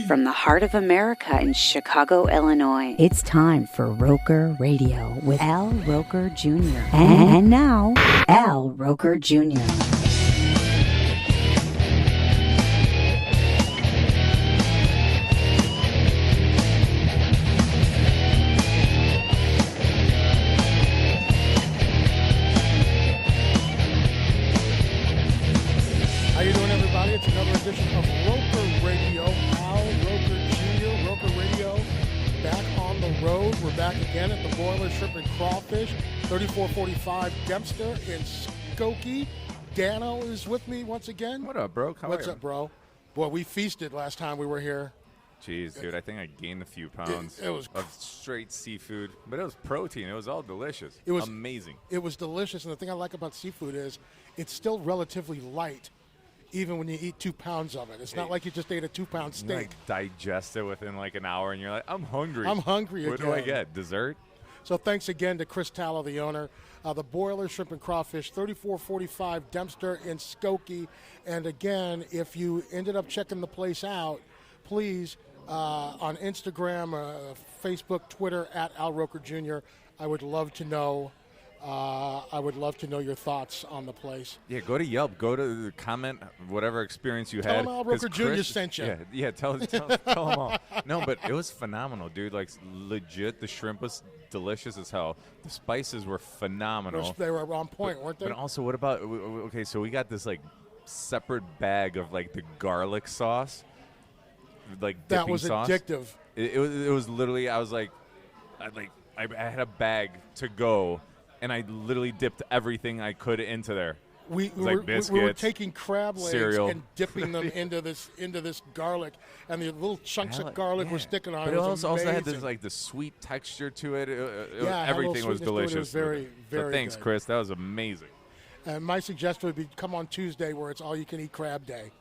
from the heart of America in Chicago, Illinois. It's time for Roker Radio with Al Roker Jr. And now, Al Roker Jr. How you doing, everybody? It's another edition of Roker Radio. Al Roker Jr., Roker Radio, back on the road. We're back again at the Boiler Shrimp and Crawfish, 3445 Dempster in Skokie. Dano is with me once again. What up, bro? What's up, bro? Boy, we feasted last time we were here. Jeez, dude, I think I gained a few pounds it was of straight seafood, but it was protein. It was all delicious. It was amazing. It was delicious, and the thing I like about seafood is it's still relatively light, even when you eat 2 pounds of it. It's not like you just ate a 2-pound steak. You like digest it within like an hour, and you're like, I'm hungry. I'm hungry again. What do I get? Dessert? So thanks again to Chris Tallow, the owner. The Boiler Shrimp and Crawfish, 3445 Dempster in Skokie. And again, if you ended up checking the place out, please, on Instagram, Facebook, Twitter, at Al Roker Jr., I would love to know. Your thoughts on the place. Yeah, go to Yelp. Go to the comment, whatever experience you Tell had. them Al Roker Jr. sent you. Yeah, tell them all. No, but it was phenomenal, dude. Like, legit, the shrimp was delicious as hell. The spices were phenomenal. They were on point, weren't they? But also, what about, okay, so we got this, like, separate bag of, like, the garlic sauce. Like, that dipping was sauce. addictive. It was literally, I was like, I had a bag to go, and I literally dipped everything I could into there. We biscuits, were taking crab legs cereal, and dipping them into this garlic, and the little chunks of garlic were sticking on it. But it was also had amazing. this like the sweet texture to it. Yeah, Everything was delicious. It was very, very so thanks, good. Chris. That was amazing. And my suggestion would be come on Tuesday, where it's all-you-can-eat crab day.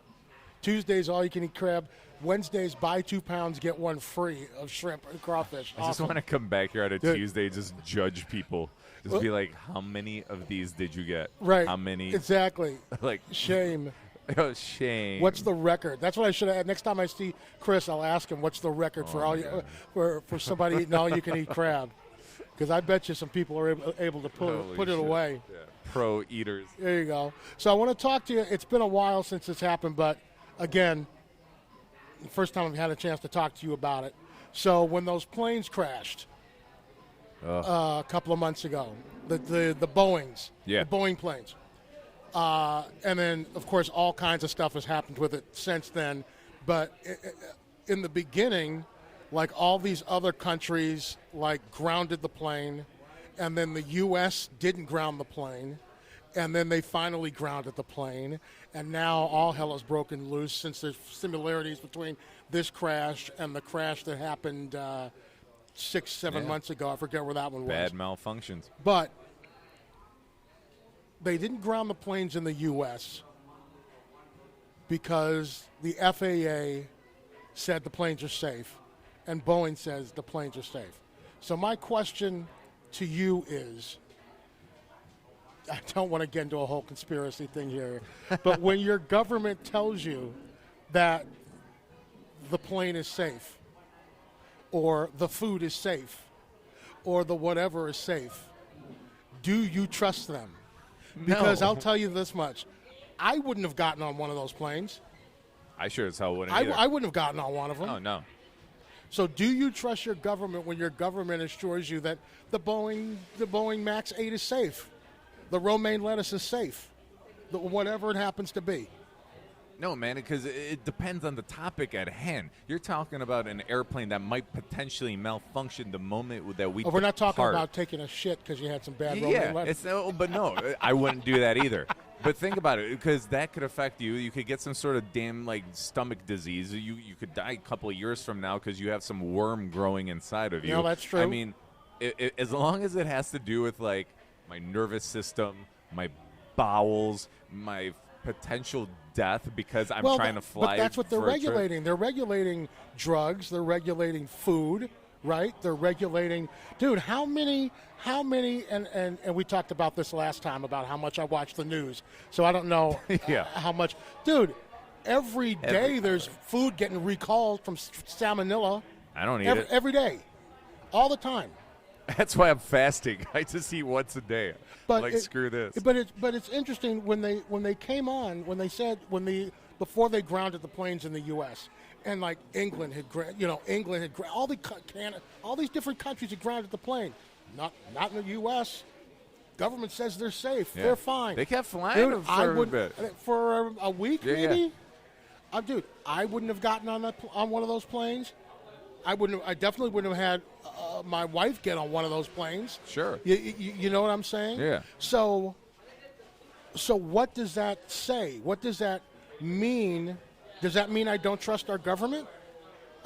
Tuesdays, all-you-can-eat crab. Wednesdays, buy 2 pounds, get one free of shrimp and crawfish. I just want to come back here on a Tuesday, just judge people. Just be like, how many of these did you get? Right. How many? Exactly. Like shame. Oh, shame. What's the record? That's what I should have. Next time I see Chris, I'll ask him what's the record for somebody eating all-you-can-eat crab. Because I bet you some people are able to put it away. Yeah. Pro eaters. There you go. So I want to talk to you. It's been a while since this happened, but again, the first time I've had a chance to talk to you about it. So when those planes crashed a couple of months ago, the Boeings, the Boeing planes, and then, of course, all kinds of stuff has happened with it since then. But in the beginning, like all these other countries, like grounded the plane, and then the U.S. didn't ground the plane, and then they finally grounded the plane, and now all hell has broken loose since there's similarities between this crash and the crash that happened 6-7 months ago. I forget where that one was. Bad malfunctions. But they didn't ground the planes in the U.S. because the FAA said the planes are safe, and Boeing says the planes are safe. So my question to you is, I don't want to get into a whole conspiracy thing here, but when your government tells you that the plane is safe, or the food is safe, or the whatever is safe, do you trust them? Because No. I'll tell you this much. I wouldn't have gotten on one of those planes. I sure as hell wouldn't either. I wouldn't have gotten on one of them. Oh, no. So do you trust your government when your government assures you that the Boeing Max 8 is safe? The romaine lettuce is safe, whatever it happens to be. No, man, because it depends on the topic at hand. You're talking about an airplane that might potentially malfunction the moment that we We're not talking depart. about taking a shit because you had some bad romaine lettuce. But no, I wouldn't do that either. But think about it, because that could affect you. You could get some sort of damn stomach disease. You could die a couple of years from now because you have some worm growing inside of you. No, that's true. I mean, as long as it has to do with my nervous system, my bowels, my potential death because I'm trying to fly. But that's what they're for a trip. regulating. They're regulating drugs. They're regulating food, right? They're regulating. Dude, how many? And we talked about this last time about how much I watch the news. So I don't know how much. Dude, every day there's food getting recalled from salmonella. I don't eat it. Every day. All the time. That's why I'm fasting. I just eat once a day. But screw this. But it's interesting when they came on, when they said before they grounded the planes in the U.S. and like England had all these different countries had grounded the plane. Not in the U.S. Government says they're safe. Yeah. They're fine. They kept flying for a bit. For a week, maybe. Yeah. Dude, I wouldn't have gotten on one of those planes. I definitely wouldn't have had my wife get on one of those planes. Sure. You know what I'm saying? Yeah. So what does that say? What does that mean? Does that mean I don't trust our government?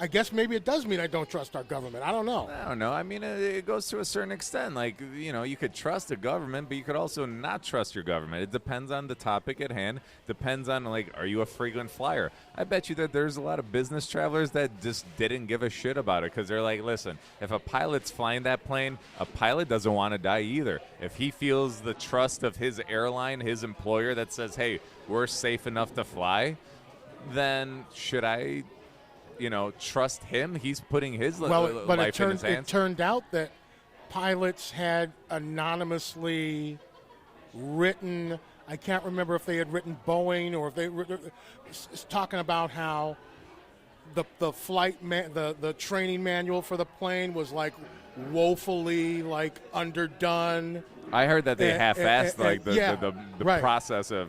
I guess maybe it does mean I don't trust our government. I don't know. I mean, it goes to a certain extent. Like, you could trust the government, but you could also not trust your government. It depends on the topic at hand. Depends on, like, are you a frequent flyer? I bet you that there's a lot of business travelers that just didn't give a shit about it because they're like, listen, if a pilot's flying that plane, a pilot doesn't want to die either. If he feels the trust of his airline, his employer that says, hey, we're safe enough to fly, then should I trust him? He's putting his life in his hands. It turned out that pilots had anonymously written, I can't remember if they had written Boeing or if they were talking about how the the training manual for the plane was like woefully like underdone. I heard that they half-assed the process of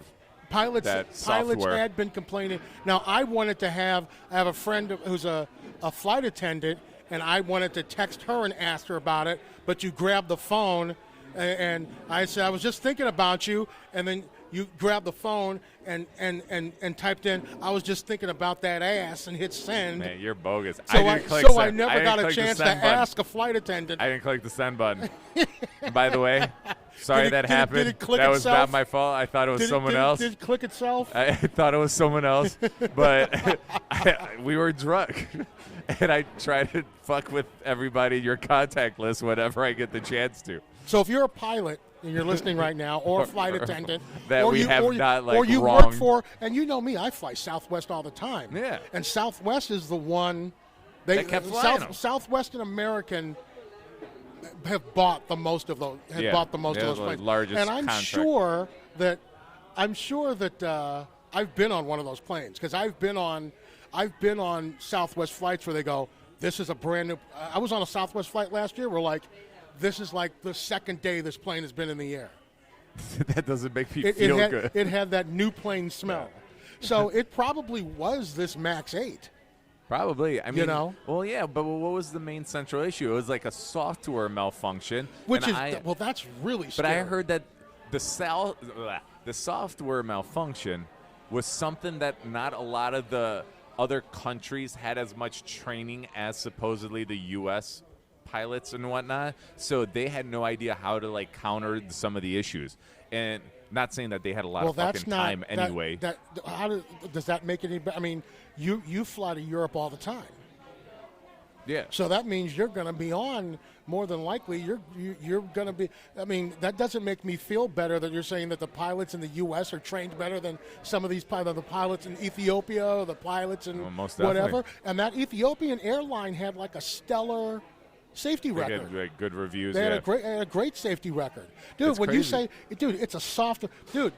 Pilots software. had been complaining. Now, I have a friend who's a flight attendant, and I wanted to text her and ask her about it, but you grabbed the phone, and I said, I was just thinking about you, and then you grabbed the phone and typed in, I was just thinking about that ass, and hit send. Man, you're bogus. I never got a chance to ask a flight attendant. I didn't click the send button. By the way, sorry that happened. Did it click that itself? Was not my fault. I thought it was someone else. Did it click itself? I thought it was someone else, but we were drunk. And I try to fuck with everybody in your contact list whenever I get the chance to. So if you're a pilot and you're listening right now, or a flight attendant, that or we you, have or, not like or you wronged. work for, and you know me, I fly Southwest all the time. Yeah. And Southwest is the one that kept flying them. Southwest and American have bought the most of those. Bought the most of those planes. Largest and I'm contract. sure that I've been on one of those planes because I've been on Southwest flights where they go, this is a brand new. I was on a Southwest flight last year. We're like, this is like the second day this plane has been in the air. That doesn't make me feel good. It had that new plane smell. Yeah. So it probably was this MAX 8. Probably. I mean, well, yeah, but what was the main central issue? It was like a software malfunction. That's really scary. But I heard that the software malfunction was something that not a lot of the other countries had as much training as supposedly the U.S. pilots and whatnot, so they had no idea how to like counter some of the issues. And not saying that they had a lot of fucking time anyway. Does that make any? I mean, you fly to Europe all the time. Yeah. So that means you're going to be on more than likely. You're going to be. I mean, that doesn't make me feel better that you're saying that the pilots in the U.S. are trained better than some of these pilots, the pilots in Ethiopia, or the pilots in whatever. And that Ethiopian airline had like a stellar safety record. They had good reviews. They had a great safety record, dude. It's when crazy. You say, dude, it's a soft, dude.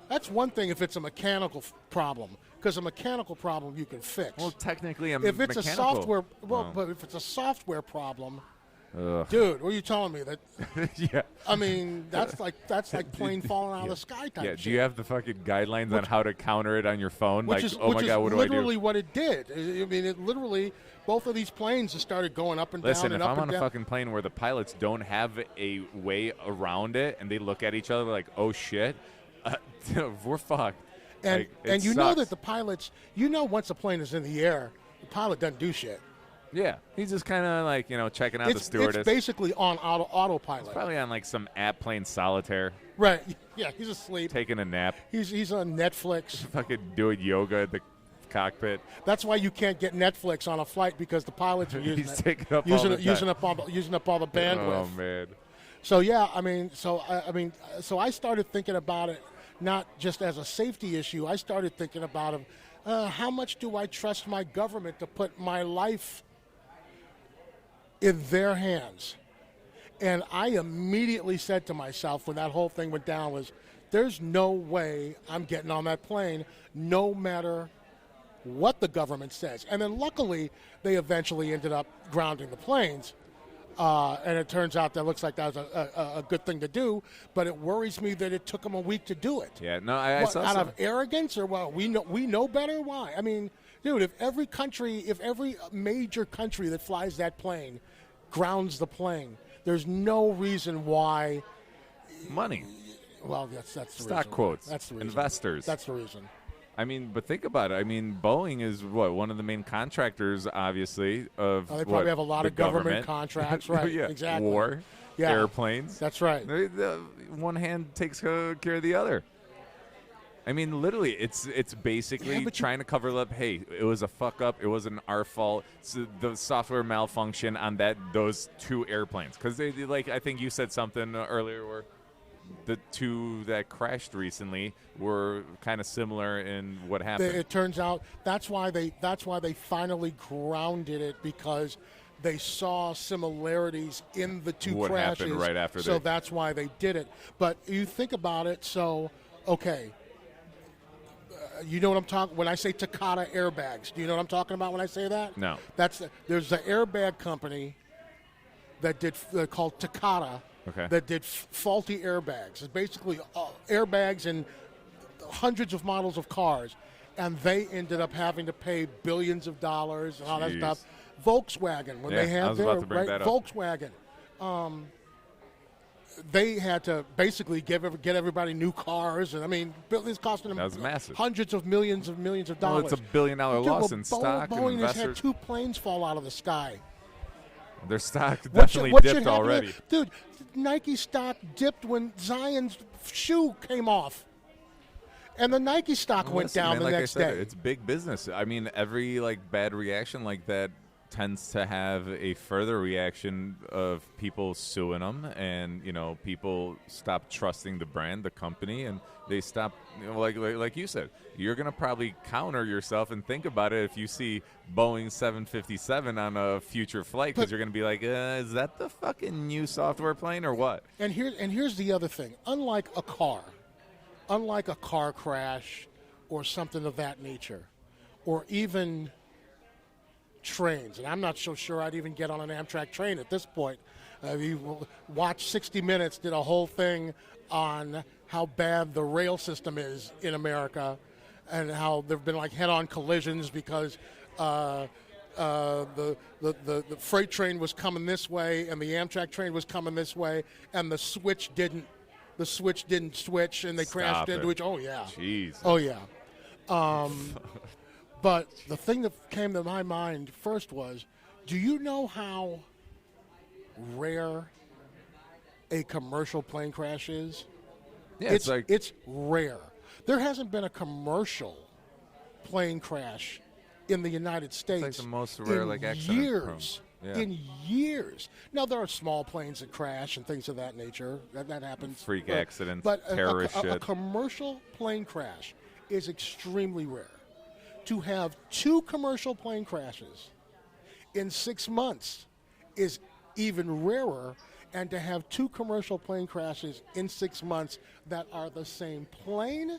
That's one thing if it's a mechanical problem, because a mechanical problem you can fix. Well, technically, if it's mechanical. a software, but if it's a software problem, dude, what are you telling me that? Yeah. I mean, that's like plane falling out of the sky type. Yeah. Shit. Do you have the fucking guidelines on how to counter it on your phone? Which like, is, oh my god, what do I do? Literally what it did. I mean, it literally. Both of these planes just started going up and down. Listen, and if up I'm and on a down. fucking plane where the pilots don't have a way around it and they look at each other like, oh shit, we're fucked. And like, you sucks. know that the pilots, once a plane is in the air, the pilot doesn't do shit. Yeah, he's just kind of like, checking out the stewardess. It's basically on autopilot. He's probably on like some app playing solitaire. Right. Yeah, he's asleep. Taking a nap. He's on Netflix. Fucking doing yoga at the cockpit. That's why you can't get Netflix on a flight because the pilots are using He's it. taking up using up all the bandwidth. Oh man. So yeah, so I started thinking about it not just as a safety issue. I started thinking about it how much do I trust my government to put my life in their hands? And I immediately said to myself when that whole thing went down was, there's no way I'm getting on that plane, no matter what the government says. And then luckily, they eventually ended up grounding the planes. And it turns out that looks like that was a good thing to do, but it worries me that it took them a week to do it. Yeah, no, I saw out of arrogance or what? We know better. Why? I mean, dude, if every major country that flies that plane grounds the plane, there's no reason why. Money. Well, that's the reason. Stock quotes. That's the reason. Investors. That's the reason. I mean, but think about it. I mean, Boeing is one of the main contractors, obviously, of they probably have a lot of government contracts, right? Yeah. Exactly. War, airplanes. That's right. One hand takes care of the other. I mean, literally, it's basically trying to cover up. Hey, it was a fuck up. It wasn't our fault. It's the software malfunction on those two airplanes. Because they like, I think you said something earlier where the two that crashed recently were kind of similar in what happened. It turns out that's why they finally grounded it, because they saw similarities in the two what crashes. Happened right after so that's why they did it. But you think about it. So okay, you know what I'm talking when I say Takata airbags. Do you know what I'm talking about when I say that? No. There's an airbag company that did called Takata. Okay. That did faulty airbags. It's basically airbags in hundreds of models of cars, and they ended up having to pay billions of dollars and all that stuff. Volkswagen, when they had their Volkswagen, they had to basically get everybody new cars, and I mean, this costing them massive. hundreds of millions of dollars. Well, it's $1 billion loss in stock. Boeing has had 2 planes fall out of the sky. Their stock definitely dipped already. Dude, Nike stock dipped when Zion's shoe came off. And the Nike stock went down the next day. It's big business. I mean, every bad reaction like that tends to have a further reaction of people suing them, and people stop trusting the brand, the company, and they stop. Like you said, you're gonna probably counter yourself and think about it if you see Boeing 757 on a future flight, because you're gonna be like, is that the fucking new software plane or what? And here's the other thing. Unlike a car crash or something of that nature, or even trains, and I'm not so sure I'd even get on an Amtrak train at this point. You watch 60 Minutes did a whole thing on how bad the rail system is in America, and how there have been head-on collisions because the freight train was coming this way and the Amtrak train was coming this way, and the switch didn't switch, and they crashed into each. Oh yeah. Jeez. Oh yeah. But the thing that came to my mind first was, do you know how rare a commercial plane crash is? Yeah, it's rare. There hasn't been a commercial plane crash in the United States. It's the most rare accident. Years. Yeah. In years. Now, there are small planes that crash and things of that nature. That happens. Freak accidents, but terrorist shit. A commercial plane crash is extremely rare. To have 2 commercial plane crashes in 6 months is even rarer, and to have 2 commercial plane crashes in 6 months that are the same plane.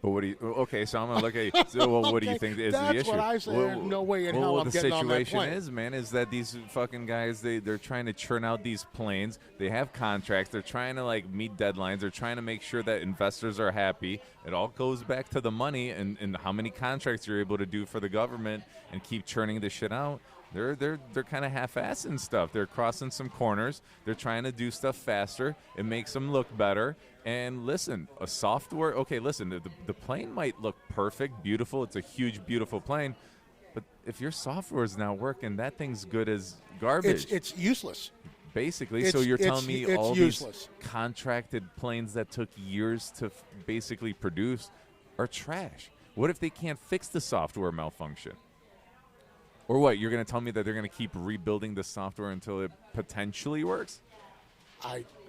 But what do you? Okay, so I'm gonna look at. So, what do you think is the issue? That's what I say. There's no way in hell I'm getting on that plane. The situation is that these fucking guys, they're trying to churn out these planes. They have contracts. They're trying to meet deadlines. They're trying to make sure that investors are happy. It all goes back to the money and how many contracts you're able to do for the government and keep churning this shit out. They're kind of half-assing stuff. They're crossing some corners. They're trying to do stuff faster. It makes them look better. And listen, the plane might look perfect, beautiful. It's a huge, beautiful plane. But if your software is not working, that thing's good as garbage. It's useless. Basically, so you're telling me all useless. These contracted planes that took years to basically produce are trash. What if they can't fix the software malfunction? Or what? You're going to tell me that they're going to keep rebuilding the software until it potentially works?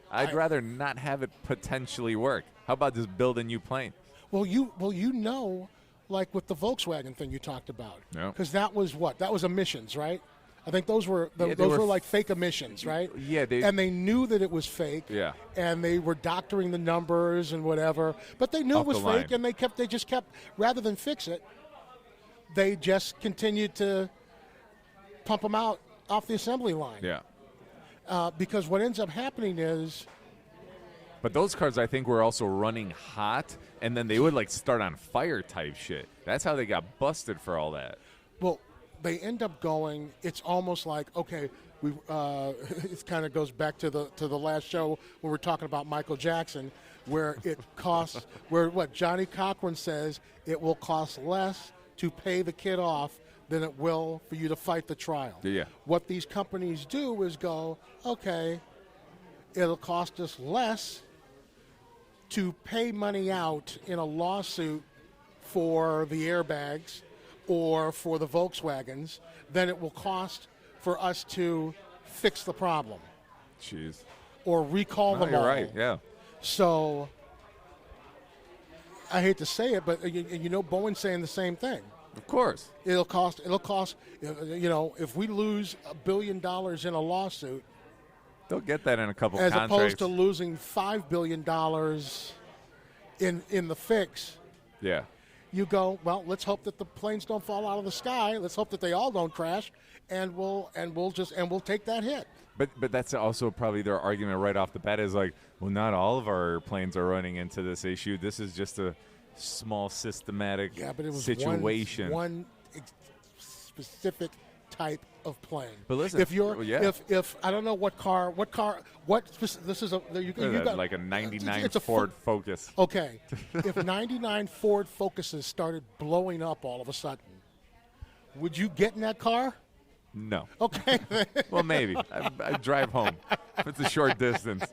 I'd rather not have it potentially work. How about just build a new plane? Well, you know like with the Volkswagen thing you talked about. Yeah. Because that was what? That was emissions, right? I think those were like fake emissions, right? Yeah, and they knew that it was fake. Yeah. And they were doctoring the numbers and whatever, but they knew it was fake, and they just kept rather than fix it, they just continued to pump them out off the assembly line. Yeah. Because what ends up happening is. But those cars, I think, were also running hot, and then they would like start on fire type shit. That's how they got busted for all that. Well, they end up going. It's almost like, okay, we. It kind of goes back to the last show when we're talking about Michael Jackson, where it costs. Where what Johnny Cochran says, it will cost less to pay the kid off than it will for you to fight the trial. Yeah. What these companies do is go, okay, it'll cost us less to pay money out in a lawsuit for the airbags or for the Volkswagens than it will cost for us to fix the problem. Jeez. Or recall them all. You're right, yeah. So, I hate to say it, but you know Boeing's saying the same thing. Of course. It'll cost, if we lose $1 billion in a lawsuit, they'll get that in a couple as contracts. opposed to losing $5 billion in the fix. Yeah. You go, well, let's hope that the planes don't fall out of the sky. Let's hope that they all don't crash, and we'll take that hit. But that's also probably their argument right off the bat is like, well, not all of our planes are running into this issue. This is just a small systematic situation. One specific type of plane. But listen, if I don't know this is you got like a 99 Ford Focus. Okay, if 99 Ford Focuses started blowing up all of a sudden, would you get in that car? No. Okay. Well, maybe. I drive home. If it's a short distance.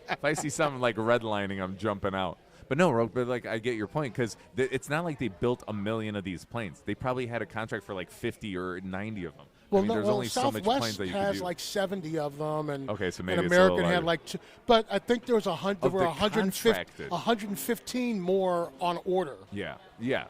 If I see something like redlining, I'm jumping out. But no, but like I get your point because it's not like they built 1 million of these planes. They probably had a contract for like 50 or 90 of them. Well, there's only so much planes that you can do. has like 70 of them, and okay, so maybe American it's had like 2. But I think there was 115 more on order. Yeah, yeah.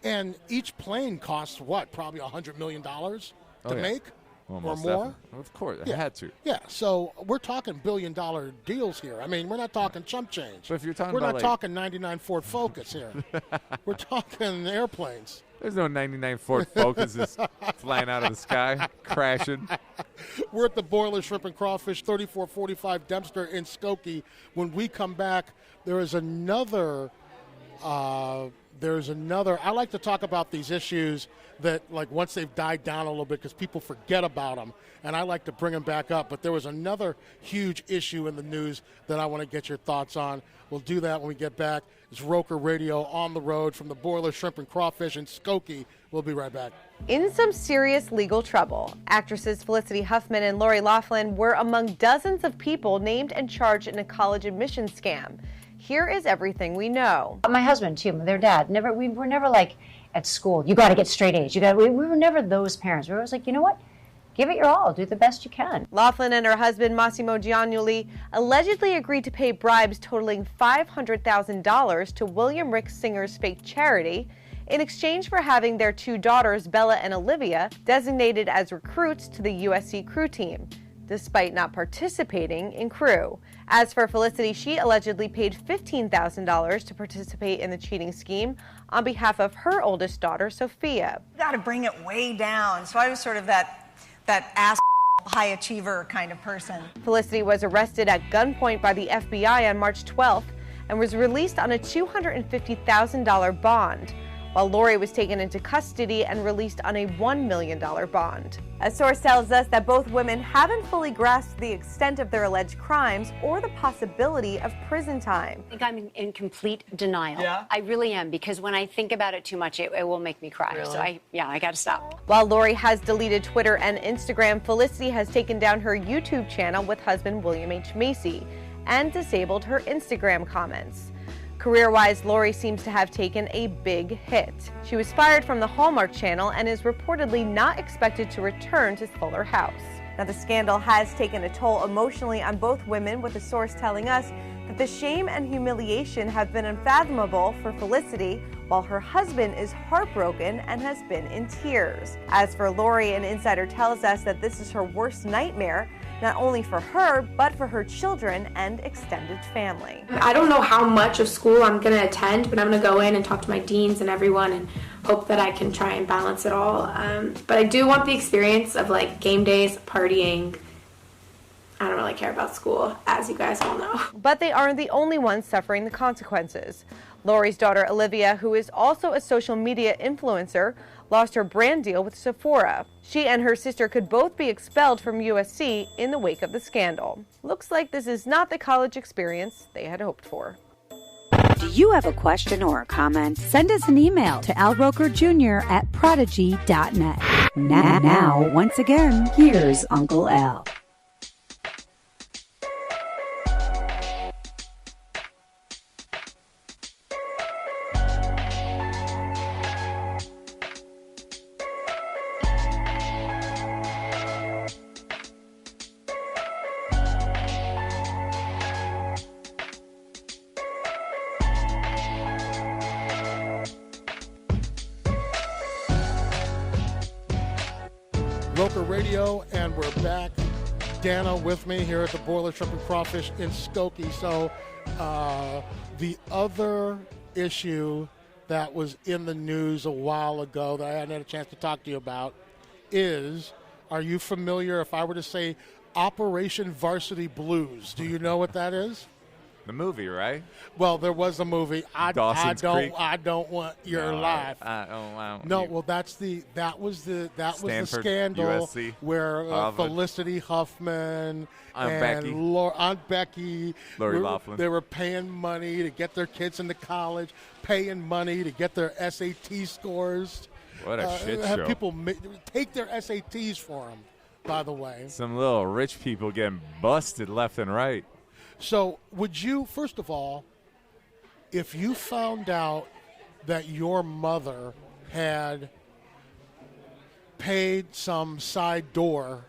And each plane costs what? Probably $100 million to make. Or more? Definitely. Of course, it had to. Yeah, so we're talking billion-dollar deals here. I mean, we're not talking chump change. But if you're talking we're about not talking 99 Ford Focus here. We're talking airplanes. There's no 99 Ford Focuses flying out of the sky, crashing. We're at the Boiler Shrimp and Crawfish 3445 Dempster in Skokie. When we come back, there is another. I like to talk about these issues that, like, once they've died down a little bit because people forget about them, and I like to bring them back up. But there was another huge issue in the news that I want to get your thoughts on. We'll do that when we get back. It's Roker Radio on the road from the Boiler Shrimp and Crawfish in Skokie. We'll be right back. In some serious legal trouble, actresses Felicity Huffman and Lori Loughlin were among dozens of people named and charged in a college admissions scam. Here is everything we know. My husband, too, their dad, we were never like at school, you got to get straight A's. We were never those parents. We were always like, you know what? Give it your all. Do the best you can. Loughlin and her husband, Massimo Giannulli, allegedly agreed to pay bribes totaling $500,000 to William Rick Singer's fake charity in exchange for having their 2 daughters, Bella and Olivia, designated as recruits to the USC crew team, despite not participating in crew. As for Felicity, she allegedly paid $15,000 to participate in the cheating scheme on behalf of her oldest daughter, Sophia. You got to bring it way down. So I was sort of that ass high achiever kind of person. Felicity was arrested at gunpoint by the FBI on March 12th and was released on a $250,000 bond, while Lori was taken into custody and released on a $1 million bond. A source tells us that both women haven't fully grasped the extent of their alleged crimes or the possibility of prison time. I think I'm in complete denial. Yeah? I really am, because when I think about it too much, it will make me cry. Really? So I got to stop. While Lori has deleted Twitter and Instagram, Felicity has taken down her YouTube channel with husband William H. Macy and disabled her Instagram comments. Career-wise, Lori seems to have taken a big hit. She was fired from the Hallmark Channel and is reportedly not expected to return to Fuller House. Now, the scandal has taken a toll emotionally on both women, with a source telling us that the shame and humiliation have been unfathomable for Felicity, while her husband is heartbroken and has been in tears. As for Lori, an insider tells us that this is her worst nightmare, not only for her, but for her children and extended family. I don't know how much of school I'm going to attend, but I'm going to go in and talk to my deans and everyone and hope that I can try and balance it all. But I do want the experience of like game days, partying. I don't really care about school, as you guys all know. But they aren't the only ones suffering the consequences. Lori's daughter, Olivia, who is also a social media influencer, lost her brand deal with Sephora. She and her sister could both be expelled from USC in the wake of the scandal. Looks like this is not the college experience they had hoped for. Do you have a question or a comment? Send us an email to alrokerjr@prodigy.net. Now, once again, here's Uncle Al. Roker Radio, and we're back. Dana with me here at the Boiler Shrimp and Crawfish in Skokie. So the other issue that was in the news a while ago that I hadn't had a chance to talk to you about is, are you familiar, if I were to say Operation Varsity Blues, do you know what that is? The movie, right? Well, there was a movie. I don't want your life. No, well, that was the scandal USC, where Felicity Huffman Aunt Becky, Lori Loughlin. They were paying money to get their kids into college, paying money to get their SAT scores. What a shit show! Have people take their SATs for them. By the way, some little rich people getting busted left and right. So would you, first of all, if you found out that your mother had paid some side door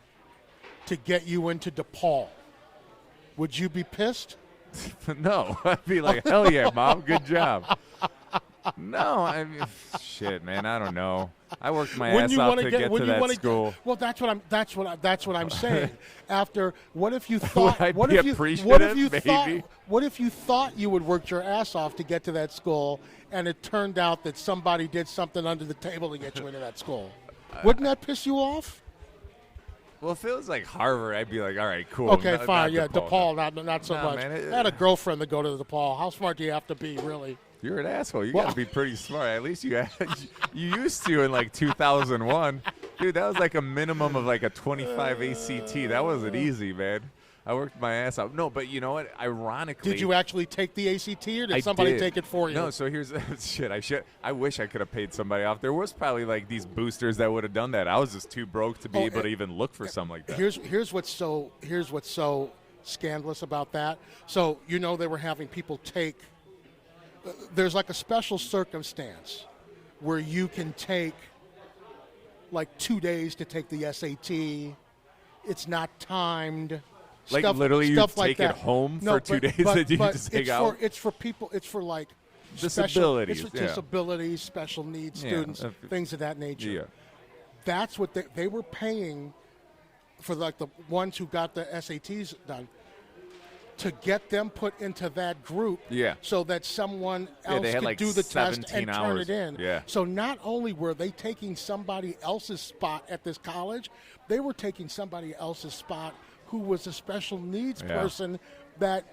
to get you into DePaul, would you be pissed? No. I'd be like, hell yeah, Mom, good job. No, I mean, shit, man, I don't know. I worked my ass off to get to that school. Well, that's what I'm saying. After, what if you thought? What if you thought you would work your ass off to get to that school, and it turned out that somebody did something under the table to get you into that school? Wouldn't that piss you off? Well, if it was like Harvard, I'd be like, all right, cool. Okay, fine. Yeah, DePaul, not so much. Man, I had a girlfriend that go to DePaul. How smart do you have to be, really? You're an asshole. You got to be pretty smart. At least you used to in like 2001. Dude, that was like a minimum of like a 25 ACT. That wasn't easy, man. I worked my ass off. No, but you know what? Ironically. Did you actually take the ACT, or did somebody take it for you? No, so here's shit. I wish I could have paid somebody off. There was probably like these boosters that would have done that. I was just too broke to be able to even look for something like that. Here's what's so scandalous about that. So, they were having people take. There's like a special circumstance where you can take like 2 days to take the SAT. It's not timed. Like stuff, literally you stuff take like it home for 2 days that you just take out? It's for people. It's for like disabilities. It's for disabilities, special needs students, things of that nature. Yeah. That's what they were paying for, like the ones who got the SATs done, to get them put into that group, so that someone else could do the test and turn it in. Yeah. So not only were they taking somebody else's spot at this college, they were taking somebody else's spot who was a special needs person that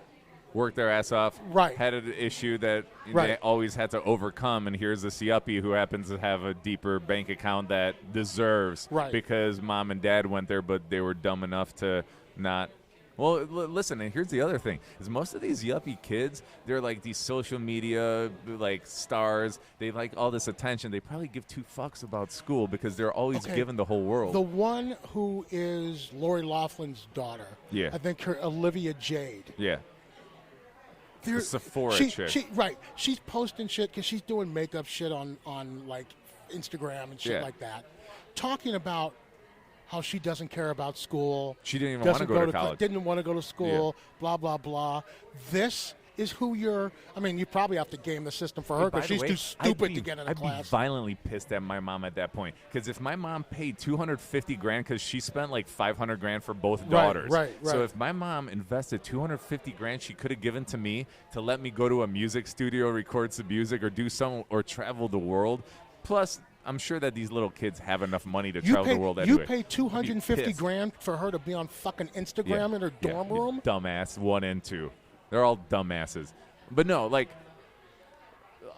worked their ass off, had an issue that they always had to overcome, and here's this yuppie who happens to have a deeper bank account that deserves because mom and dad went there, but they were dumb enough to not. Well, listen, and here's the other thing, is most of these yuppie kids, they're like these social media, like, stars. They like all this attention. They probably give two fucks about school because they're always given the whole world. The one who is Lori Loughlin's daughter, I think her Olivia Jade. Yeah. The Sephora chick. She's posting shit because she's doing makeup shit on like, Instagram and shit like that. Talking about how she doesn't care about school. She didn't even want to go to college. Didn't want to go to school, blah, blah, blah. This is who you're. I mean, you probably have to game the system for her because she's too stupid to get in a class. I'd be violently pissed at my mom at that point because if my mom paid $250,000 because she spent like $500,000 for both daughters. Right. So if my mom invested $250,000 she could have given to me to let me go to a music studio, record some music, or do some or travel the world. Plus, I'm sure that these little kids have enough money to travel the world anyway. You pay $250,000 for her to be on fucking Instagram in her dorm room? Dumbass 1 and 2. They're all dumbasses. But no, like,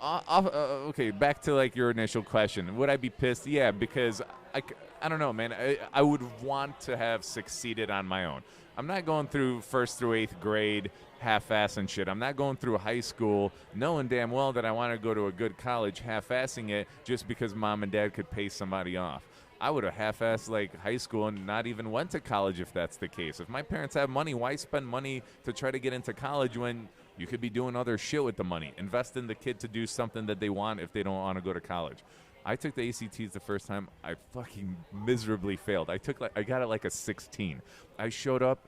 okay, back to like your initial question. Would I be pissed? Yeah, because I don't know, man. I would want to have succeeded on my own. I'm not going through 1st through 8th grade half-ass and shit. I'm not going through high school knowing damn well that I want to go to a good college half-assing it just because mom and dad could pay somebody off. I would have half-assed like high school and not even went to college if that's the case. If my parents have money, why spend money to try to get into college when you could be doing other shit with the money? Invest in the kid to do something that they want if they don't want to go to college. I took the ACTs the first time. I fucking miserably failed. I got it like a 16. I showed up.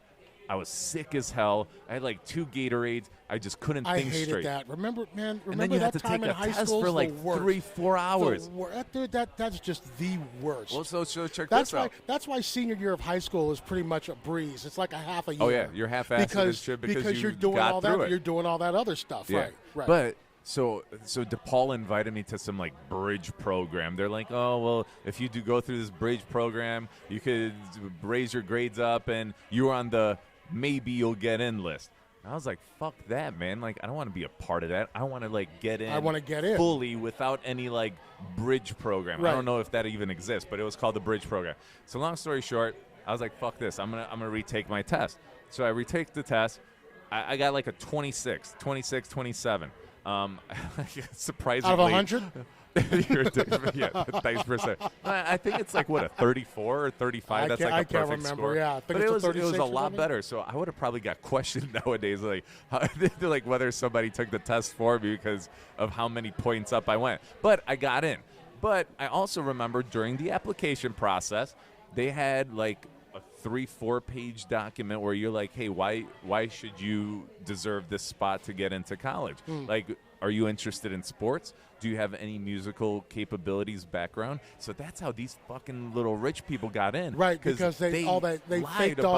I was sick as hell. I had like 2 Gatorades. I just couldn't think straight. I hated that. Remember and then you that had to time take in a high test school for like 3-4 hours. Dude, that's just the worst. Well, so check that's this out. That's why senior year of high school is pretty much a breeze. It's like a half a year. Oh yeah, you're half-assed because you're doing got all through that. it. You're doing all that other stuff. Yeah. Right. But so DePaul invited me to some like bridge program. They're like, oh well, if you do go through this bridge program, you could raise your grades up, and you're on the maybe you'll get in list. And I was like, fuck that, man. Like, I don't want to be a part of that. I want to like get in. I want to get in fully without any like bridge program. Right. I don't know if that even exists, but it was called the bridge program. So long story short, I was like, fuck this. I'm gonna retake my test. So I retake the test. I got like a 26, 27. Surprisingly, out of 100. Yeah, thanks for saying. I think it's like what, a 34 or 35. That's like a perfect remember. score. Yeah, I think but it was a lot better. So I would have probably got questioned nowadays, like like whether somebody took the test for me because of how many points up I went. But I got in. But I also remember during the application process, they had like a 3-4 page document where you're like, hey, why should you deserve this spot to get into college? Like, are you interested in sports? Do you have any musical capabilities background? So that's how these fucking little rich people got in. Right, because they faked all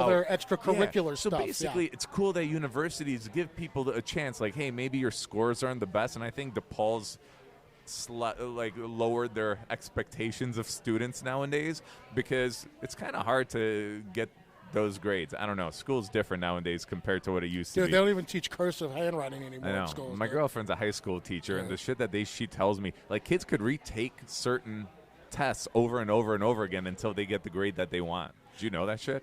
their extracurricular stuff. So basically, it's cool that universities give people a chance. Like, hey, maybe your scores aren't the best. And I think DePaul's lowered their expectations of students nowadays because it's kind of hard to get those grades. I don't know. School's different nowadays compared to what it used to be. They don't even teach cursive handwriting anymore I know. in schools. My girlfriend's a high school teacher, and the shit that she tells me, like, kids could retake certain tests over and over and over again until they get the grade that they want. Do you know that shit?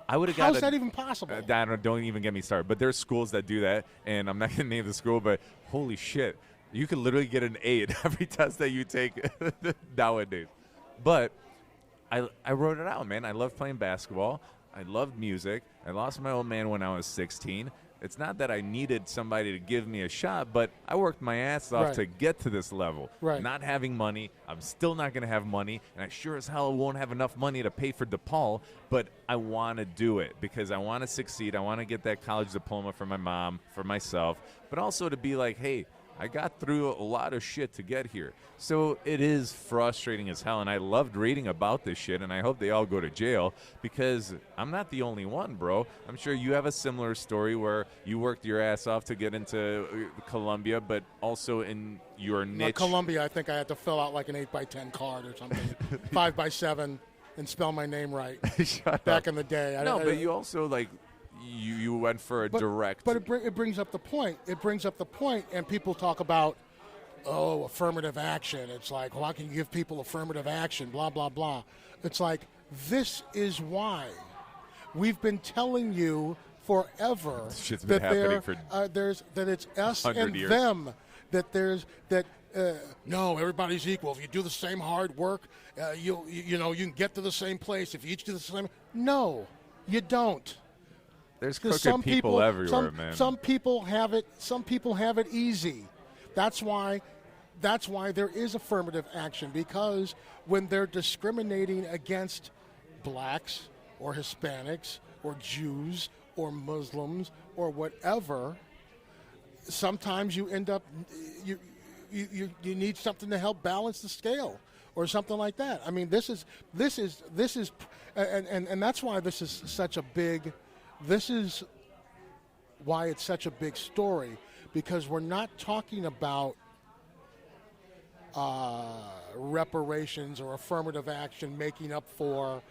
I would have got. How's that even possible? Don't even get me started. But there's schools that do that, and I'm not going to name the school, but holy shit. You can literally get an A in every test that you take nowadays. But I wrote it out, man. I love playing basketball. I loved music. I lost my old man when I was 16. It's not that I needed somebody to give me a shot, but I worked my ass off to get to this level. Right. Not having money. I'm still not going to have money, and I sure as hell won't have enough money to pay for DePaul, but I want to do it because I want to succeed. I want to get that college diploma for my mom, for myself, but also to be like, hey, I got through a lot of shit to get here. So it is frustrating as hell, and I loved reading about this shit, and I hope they all go to jail because I'm not the only one, bro. I'm sure you have a similar story where you worked your ass off to get into Columbia, but also in your niche. Columbia, I think I had to fill out like an 8x10 card or something, 5x7, and spell my name right. Back in the day. But you also, like, you went for a direct. But it brings up the point. It brings up the point, and people talk about, affirmative action. It's like, well, how can you give people affirmative action? Blah, blah, blah. It's like, this is why. We've been telling you forever that it's us and years. them. No, everybody's equal. If you do the same hard work, you can get to the same place. If you each do the same, no, you don't. There's crooked people everywhere, man. Some people have it. Some people have it easy. That's why there is affirmative action, because when they're discriminating against blacks or Hispanics or Jews or Muslims or whatever, sometimes you end up you need something to help balance the scale or something like that. I mean, this is and that's why this is such a big. This is why it's such a big story, because we're not talking about reparations or affirmative action making up for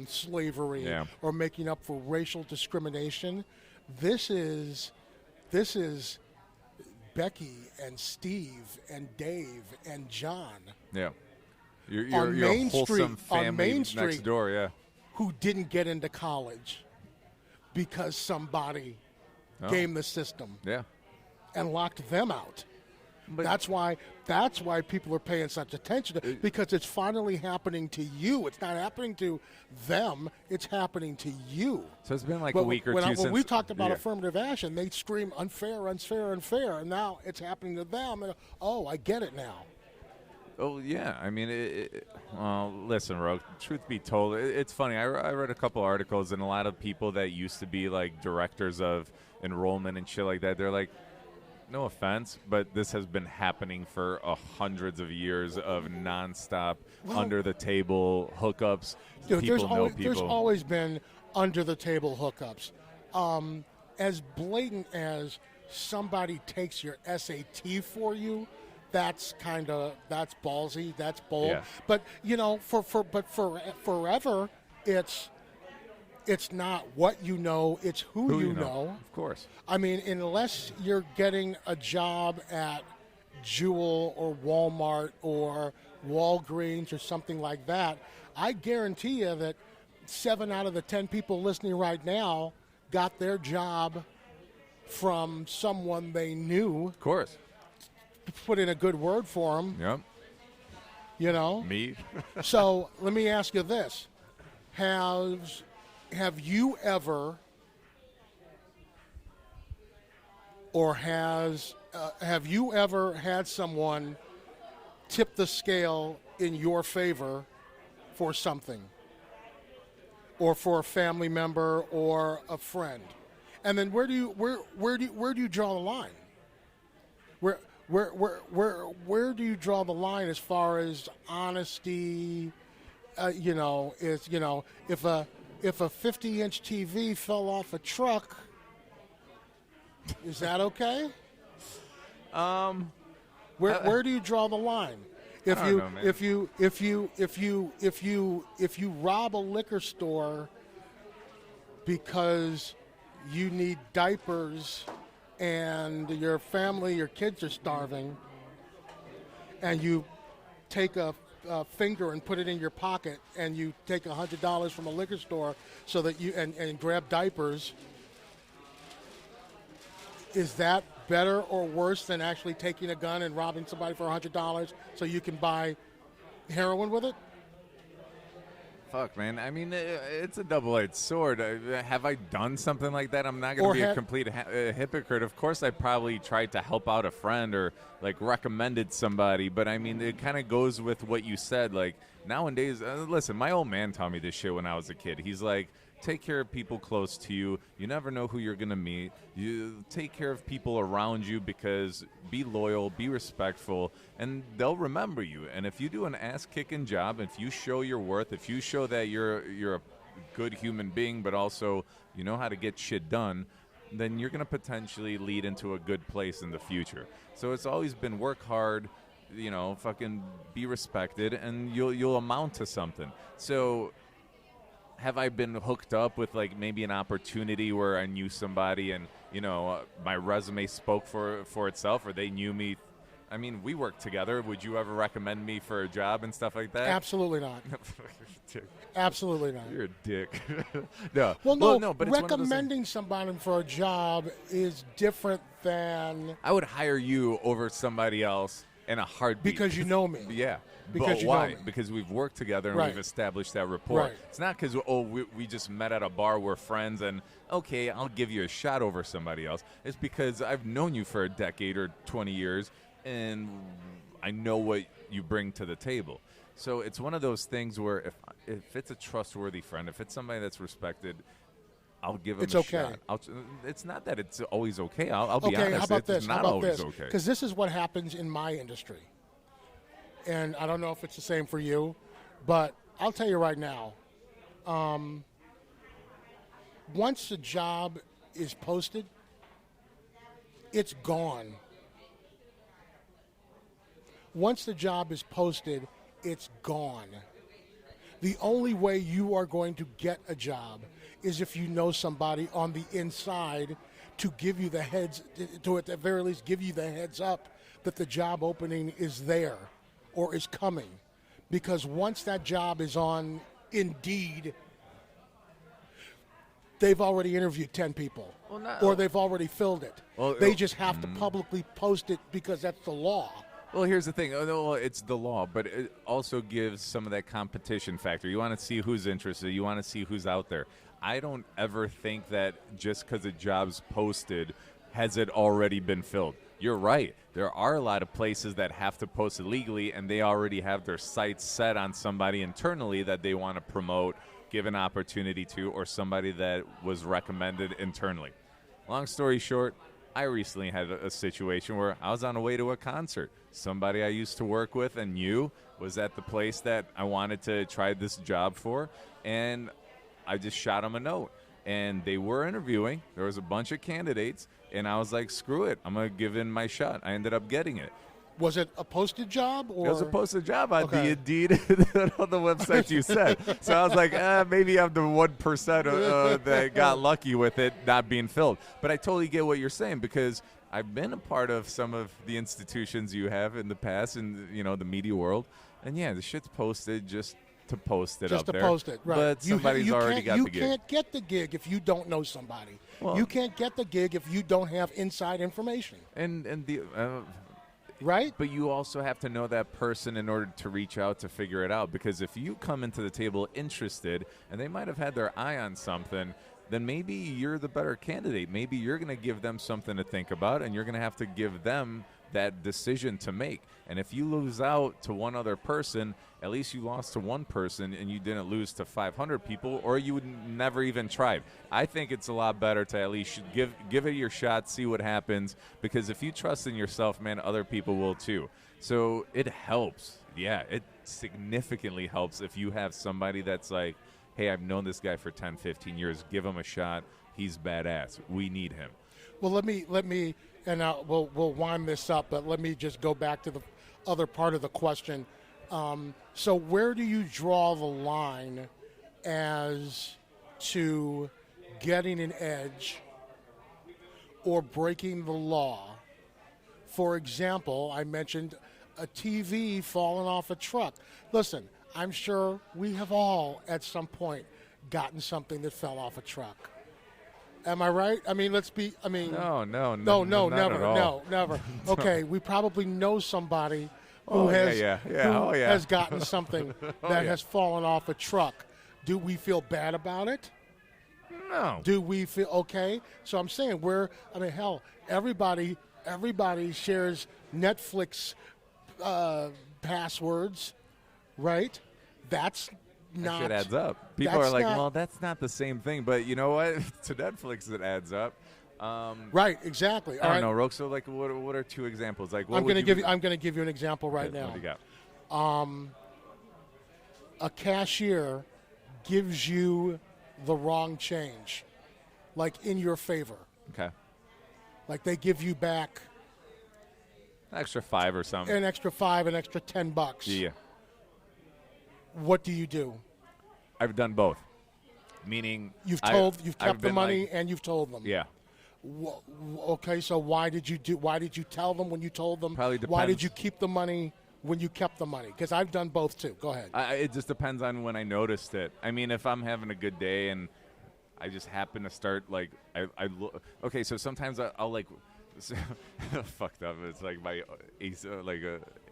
slavery, or making up for racial discrimination. This is Becky and Steve and Dave and John. Yeah. You're a wholesome family next door, yeah. Who didn't get into college because somebody gamed the system. Yeah. And locked them out. But that's why people are paying such attention to it, because it's finally happening to you. It's not happening to them. It's happening to you. So it's been like a week or two since. When we talked about affirmative action, they scream unfair, unfair, unfair, and now it's happening to them. And, I get it now. Oh, yeah. I mean, listen, Roke, truth be told, it's funny. I read a couple articles, and a lot of people that used to be, like, directors of enrollment and shit like that, they're like, no offense, but this has been happening for hundreds of years of nonstop, under-the-table hookups. Dude, People know people. There's always been under-the-table hookups. As blatant as somebody takes your SAT for you, that's ballsy, that's bold. Yeah. But forever, it's not what you know, it's who you know. Of course. I mean, unless you're getting a job at Jewel or Walmart or Walgreens or something like that, I guarantee you that 7 out of the 10 people listening right now got their job from someone they knew. Of course. Put in a good word for them. Yep. You know? Me. So let me ask you this. Have you ever, or have you ever had someone tip the scale in your favor for something, or for a family member or a friend? And then where do you draw the line? Where do you draw the line as far as honesty? If a 50-inch TV fell off a truck, is that okay? Where do you draw the line? If you rob a liquor store because you need diapers and your kids are starving, and you take a finger and put it in your pocket, and you take $100 from a liquor store so that you and grab diapers, is that better or worse than actually taking a gun and robbing somebody for $100 so you can buy heroin with it? Fuck, man. I mean, it's a double-edged sword. Have I done something like that? I'm not going to be a complete hypocrite. Of course, I probably tried to help out a friend or, like, recommended somebody. But, I mean, it kind of goes with what you said. Like, nowadays, listen, my old man taught me this shit when I was a kid. He's like, take care of people close to you. You never know who you're going to meet. You take care of people around you, because be loyal, be respectful, and they'll remember you. And if you do an ass-kicking job, if you show your worth, if you show that you're a good human being, but also you know how to get shit done, then you're going to potentially lead into a good place in the future. So it's always been work hard, fucking be respected, and you'll amount to something. So have I been hooked up with, like, maybe an opportunity where I knew somebody and, my resume spoke for itself, or they knew me? I mean, we worked together. Would you ever recommend me for a job and stuff like that? Absolutely not. Absolutely not. You're a dick. No. Well, no, but recommending somebody for a job is different than... I would hire you over somebody else in a heartbeat. Because you know me. Yeah. Because but why? Because we've worked together and we've established that rapport. Right. It's not because, we just met at a bar, we're friends, and, okay, I'll give you a shot over somebody else. It's because I've known you for a decade or 20 years, and I know what you bring to the table. So it's one of those things where if it's a trustworthy friend, if it's somebody that's respected, I'll give him It's a okay. shot. It's not that it's always okay. I'll be Okay, honest. how about it's this? not How about always this? okay. Because this is what happens in my industry. And I don't know if it's the same for you, but I'll tell you right now, once the job is posted, it's gone. Once the job is posted, it's gone. The only way you are going to get a job is if you know somebody on the inside to give you the to at the very least give you the heads up that the job opening is there or is coming. Because once that job is on Indeed, they've already interviewed 10 people. Or they've already filled it. They just have to publicly post it because that's the law. Well, here's the thing. Well, it's the law, but it also gives some of that competition factor. You want to see who's interested. You want to see who's out there. I don't ever think that just because a job's posted, has it already been filled. You're right. There are a lot of places that have to post it legally, and they already have their sights set on somebody internally that they want to promote, give an opportunity to, or somebody that was recommended internally. Long story short, I recently had a situation where I was on the way to a concert. Somebody I used to work with and knew was at the place that I wanted to try this job for, and I just shot them a note. And they were interviewing. There was a bunch of candidates, and I was like, screw it. I'm going to give in my shot. I ended up getting it. Was it a posted job? Or? It was a posted job on the Indeed on the website you said. So I was like, maybe I'm the 1% that got lucky with it not being filled. But I totally get what you're saying, because I've been a part of some of the institutions you have in the past in the media world. And, yeah, the shit's posted just to post it just up to there. post it, right. But somebody's already got the gig. You can't get the gig if you don't know somebody. Well, you can't get the gig if you don't have inside information. And the right? But you also have to know that person in order to reach out to figure it out. Because if you come into the table interested and they might have had their eye on something, then maybe you're the better candidate. Maybe you're going to give them something to think about, and you're going to have to give them that decision to make. And if you lose out to one other person, at least you lost to one person and you didn't lose to 500 people, or you would never even tried. I think it's a lot better to at least give it your shot, see what happens, because if you trust in yourself, man, other people will too. So it helps. Yeah, it significantly helps if you have somebody that's like, hey, I've known this guy for 10, 15 years. Give him a shot. He's badass. We need him. Well, let me, and we'll wind this up, but let me just go back to the other part of the question. So where do you draw the line as to getting an edge or breaking the law? For example, I mentioned a TV falling off a truck. Listen, I'm sure we have all at some point gotten something that fell off a truck. Am I right? I mean, No, never. Okay, we probably know somebody who has gotten something that has fallen off a truck. Do we feel bad about it? No. Do we feel okay? So I'm saying hell, everybody shares Netflix passwords, right? That's not. That shit adds up. People are like, well, that's not the same thing. But you know what? To Netflix, it adds up. Right, exactly. I don't know, Roke. So, like, what are two examples? Like, I'm going to give you an example right now. What do you got? A cashier gives you the wrong change, like in your favor. Okay. Like they give you back An extra $5 or something. an extra $5, an extra $10. Yeah. What do you do? I've done both. Meaning, You've kept the money and you've told them. Yeah. Okay, so why did you tell them when you told them? Probably depends. Why did you keep the money when you kept the money? Because I've done both too. Go ahead. It just depends on when I noticed it. I mean, if I'm having a good day and I just happen to start like okay, so sometimes I'll like fucked up. It's like my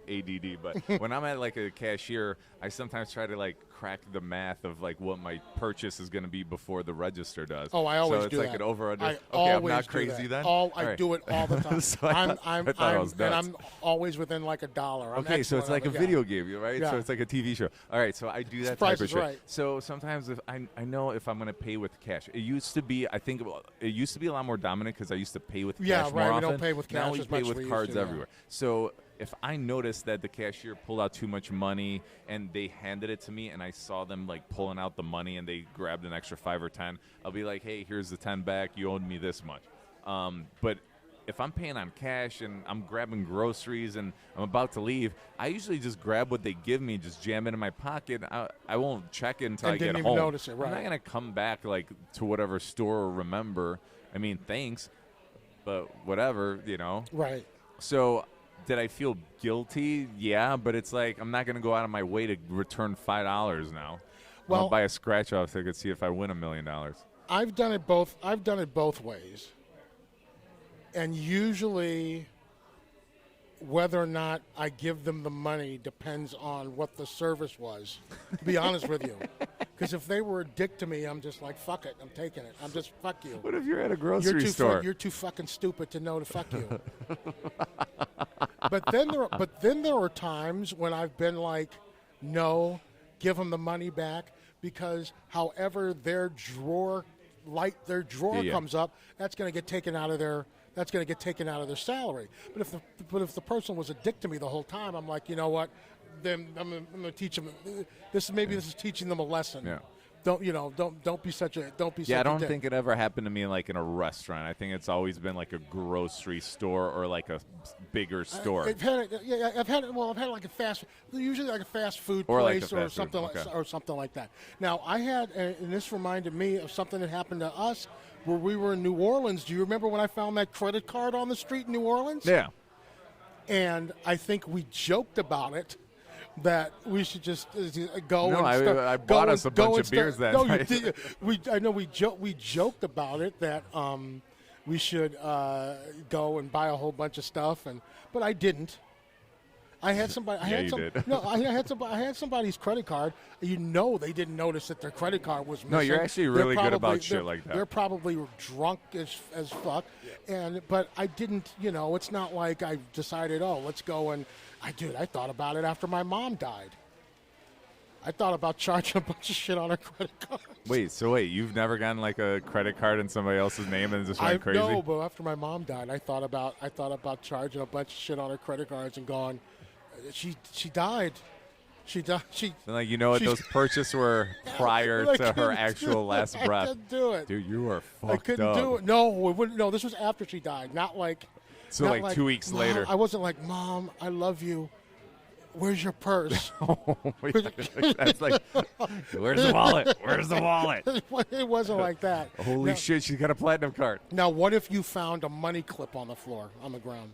ADD, but when I'm at like a cashier, I sometimes try to like crack the math of like what my purchase is going to be before the register does. Oh, I always so it's do like that. an over under. I Okay, always I'm not do crazy that. then. I do it all the time. So I thought I was and nuts. I'm always within like $1. Okay, so it's like a video game, right? Yeah. So it's like a TV show. All right, so I do that Price type of is shit. Right. So sometimes if I know if I'm going to pay with cash. It used to be, I think, it used to be a lot more dominant because I used to pay with cash more right. often. We don't pay with cash now we as pay much as with we used cards to, yeah. everywhere. So if I noticed that the cashier pulled out too much money and they handed it to me and I saw them like pulling out the money and they grabbed an extra 5 or 10, I'll be like, hey, here's the 10 back. You owed me this much. But if I'm paying on cash and I'm grabbing groceries and I'm about to leave, I usually just grab what they give me, just jam it in my pocket. I won't check it until I get didn't home. even notice it, right. I'm not going to come back like to whatever store or remember. I mean, thanks, but whatever, you know. Right. So did I feel guilty? Yeah, but it's like I'm not going to go out of my way to return $5 now. Well, I'll buy a scratch-off so I could see if I win $1 million. I've done it both ways. And usually whether or not I give them the money depends on what the service was, to be honest with you. Because if they were a dick to me, I'm just like, fuck it, I'm taking it. I'm just, fuck you. What if you're at a grocery store? You're too fucking stupid to know to fuck you. But then there are times when I've been like, no, give them the money back, because however their drawer comes up, that's going to get taken out of their salary. But if the person was a dick to me the whole time, I'm like, you know what? Then I'm going to teach them. This is teaching them a lesson. Yeah. Don't be such a dick. Yeah, I don't think it ever happened to me like in a restaurant. I think it's always been like a grocery store or like a bigger store. I've had like usually like a fast food Or like place a fast food, okay. or something like that. Now I had, and this reminded me of something that happened to us where we were in New Orleans. Do you remember when I found that credit card on the street in New Orleans? Yeah. And I think we joked about it, that we should just go. No, I bought us a bunch of beers that night. You did. I know we joked about it that we should go and buy a whole bunch of stuff, but I didn't. I had somebody. I had somebody's credit card. You know, they didn't notice that their credit card was missing. No, you're actually really good about shit like that. They're probably drunk as fuck, but I didn't. You know, it's not like I decided, oh, let's go and. I thought about it after my mom died. I thought about charging a bunch of shit on her credit card. Wait, you've never gotten like a credit card in somebody else's name and just went crazy? No, but after my mom died, I thought about charging a bunch of shit on her credit cards and going, she died. She died. And like, you know what those purchases were prior to her actual last breath. I couldn't do it. Dude, you are fucked up. I couldn't do it. No, it wouldn't. No, this was after she died, not like. So not like 2 weeks later. I wasn't like, Mom, I love you. Where's your purse? That's like, where's the wallet? Where's the wallet? It wasn't like that. Holy shit, she's got a platinum card. Now, what if you found a money clip on the floor, on the ground?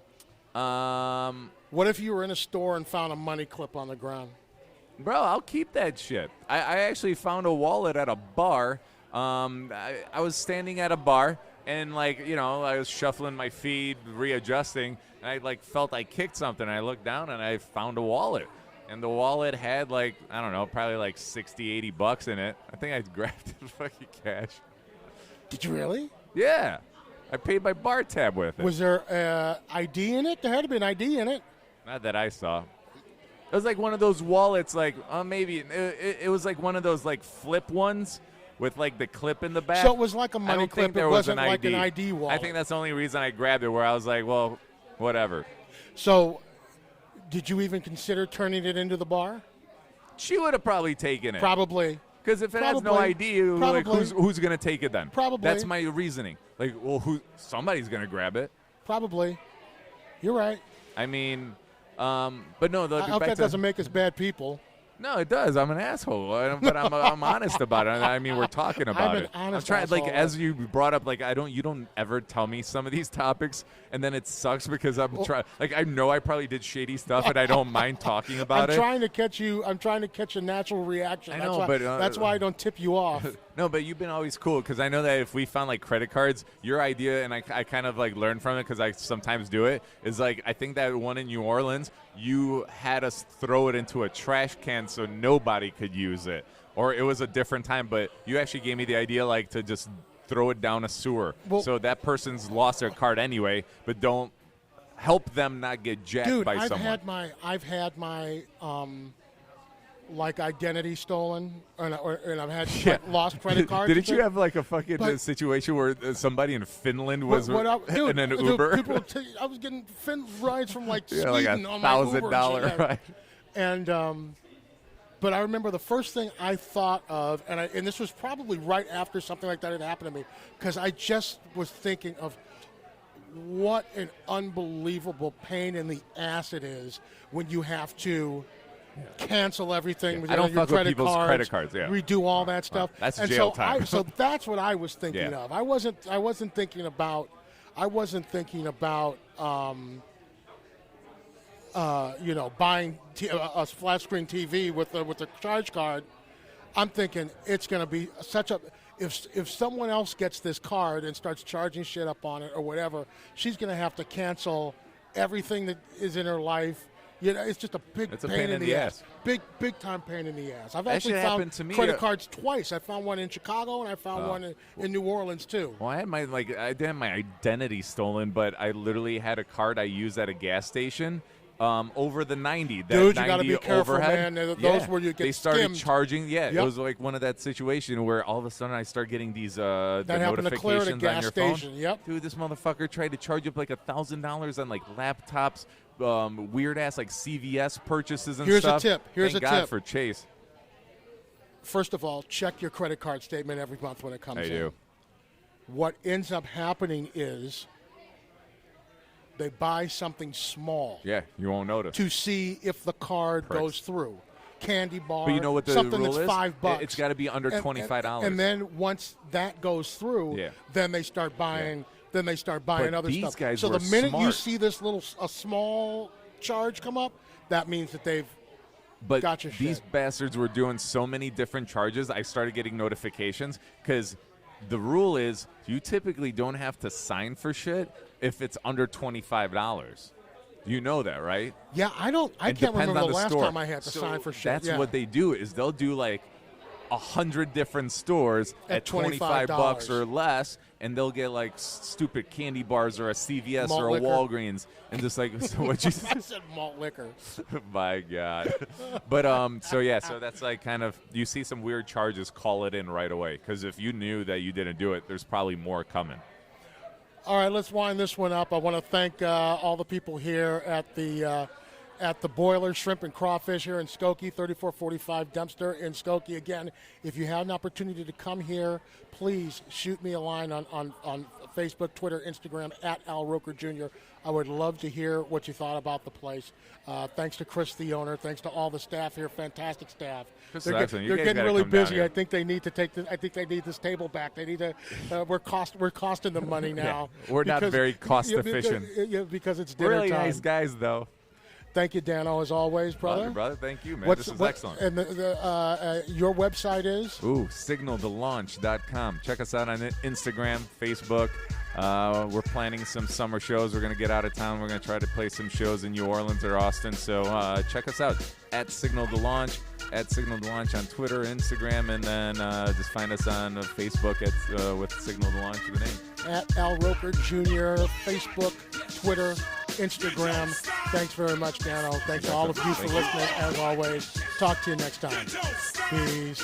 What if you were in a store and found a money clip on the ground? Bro, I'll keep that shit. I actually found a wallet at a bar. I was standing at a bar. And, like, you know, I was shuffling my feet, readjusting, and I, like, felt I kicked something. And I looked down, and I found a wallet. And the wallet had, like, I don't know, probably like $60, $80 in it. I think I grabbed it fucking cash. Did you really? Yeah. I paid my bar tab with it. Was there ID in it? There had to be an ID in it. Not that I saw. It was like one of those wallets, like, maybe. It was like one of those, like, flip ones. With, like, the clip in the back. So it was like a money clip. It wasn't like an ID wallet. I think that's the only reason I grabbed it, where I was like, well, whatever. So did you even consider turning it into the bar? She would have probably taken it. Probably. Because if it has no ID, like, who's going to take it then? Probably. That's my reasoning. Like, well, somebody's going to grab it. Probably. You're right. I mean, but no. I hope that doesn't make us bad people. No, it does. I'm an asshole, but I'm honest about it. I mean, we're talking about it. I'm trying, like, as you brought up, like, you don't ever tell me some of these topics, and then it sucks because I'm trying. Like, I know I probably did shady stuff, and I don't mind talking about it. I'm trying to catch a natural reaction. I know, that's why I don't tip you off. No, but you've been always cool, because I know that if we found, like, credit cards, your idea, and I kind of, like, learned from it because I sometimes do it, is, like, I think that one in New Orleans, you had us throw it into a trash can so nobody could use it. Or it was a different time, but you actually gave me the idea, like, to just throw it down a sewer. Well, so that person's lost their card anyway, but don't help them not get jacked by someone. I've had my like identity stolen, and I've had like, lost credit cards. Didn't you have like a fucking situation where somebody in Finland was in an Uber? I was getting rides from like Sweden like on my Uber. $1,000 ride. And but I remember the first thing I thought of, and this was probably right after something like that had happened to me, because I just was thinking of what an unbelievable pain in the ass it is when you have to cancel everything with your credit cards, redo all that stuff. That's and jail time. So that's what I was thinking of. I wasn't thinking about buying a flat screen TV with a charge card. I'm thinking it's going to be such a if someone else gets this card and starts charging shit up on it or whatever, she's going to have to cancel everything that is in her life. It's just a big pain in the ass. Big time pain in the ass. I've actually found credit cards twice. I found one in Chicago and I found one in New Orleans too. Well, I didn't have my identity stolen, but I literally had a card I used at a gas station. Over the 90. That Dude, 90 you got to be careful, overhead. man. Those where you get They started skimmed. charging. Yeah, it was like one of that situation where all of a sudden I start getting these the notifications on your phone. Yep. Dude, this motherfucker tried to charge up like $1,000 on like laptops, weird ass like CVS purchases and stuff. Here's a tip. Thank God tip for Chase. First of all, check your credit card statement every month when it comes in. I do. What ends up happening is they buy something small. Yeah, you won't notice. To see if the card goes through. Candy bar, but you know what the something rule that's is? $5. It's got to be under $25. And then once that goes through, then they start buying. Then they start buying other these stuff. Guys so were the minute smart. you see this a small charge come up, that means that they've got your shit. These bastards were doing so many different charges. I started getting notifications because the rule is you typically don't have to sign for shit if it's under $25. You know that, right? Yeah, I can't remember the last time I had to sign for shit. That's what they do is they'll do like 100 different stores at $25 or less, and they'll get like stupid candy bars or a CVS malt or a liquor. Walgreens, and just like so what you I said malt liquor. My God. But so that's like kind of you see some weird charges, call it in right away because if you knew that you didn't do it, there's probably more coming. All right, let's wind this one up. I want to thank all the people here at the Boiler Shrimp and Crawfish here in Skokie, 3445 Dempster in Skokie. Again, if you have an opportunity to come here, please shoot me a line on Facebook, Twitter, Instagram, at Al Roker Jr. I would love to hear what you thought about the place. Thanks to Chris, the owner. Thanks to all the staff here. Fantastic staff. They're getting really busy. I think they need to they need this table back. They need to. We're costing them money now. Yeah, we're not very cost efficient. Because it's dinner really time. Nice guys though. Thank you, Dano, as always, brother. Brother, thank you, man. This is excellent. And your website is? signaltolaunch.com. Check us out on Instagram, Facebook. We're planning some summer shows. We're going to get out of town. We're going to try to play some shows in New Orleans or Austin. So check us out at Signal to Launch, at Signal to Launch on Twitter, Instagram, and then just find us on Facebook with Signal to Launch, the name. At Al Roker Jr., Facebook, Twitter, Instagram. Thanks very much, Dano. Thanks to all of you for listening, as always. Talk to you next time. Peace.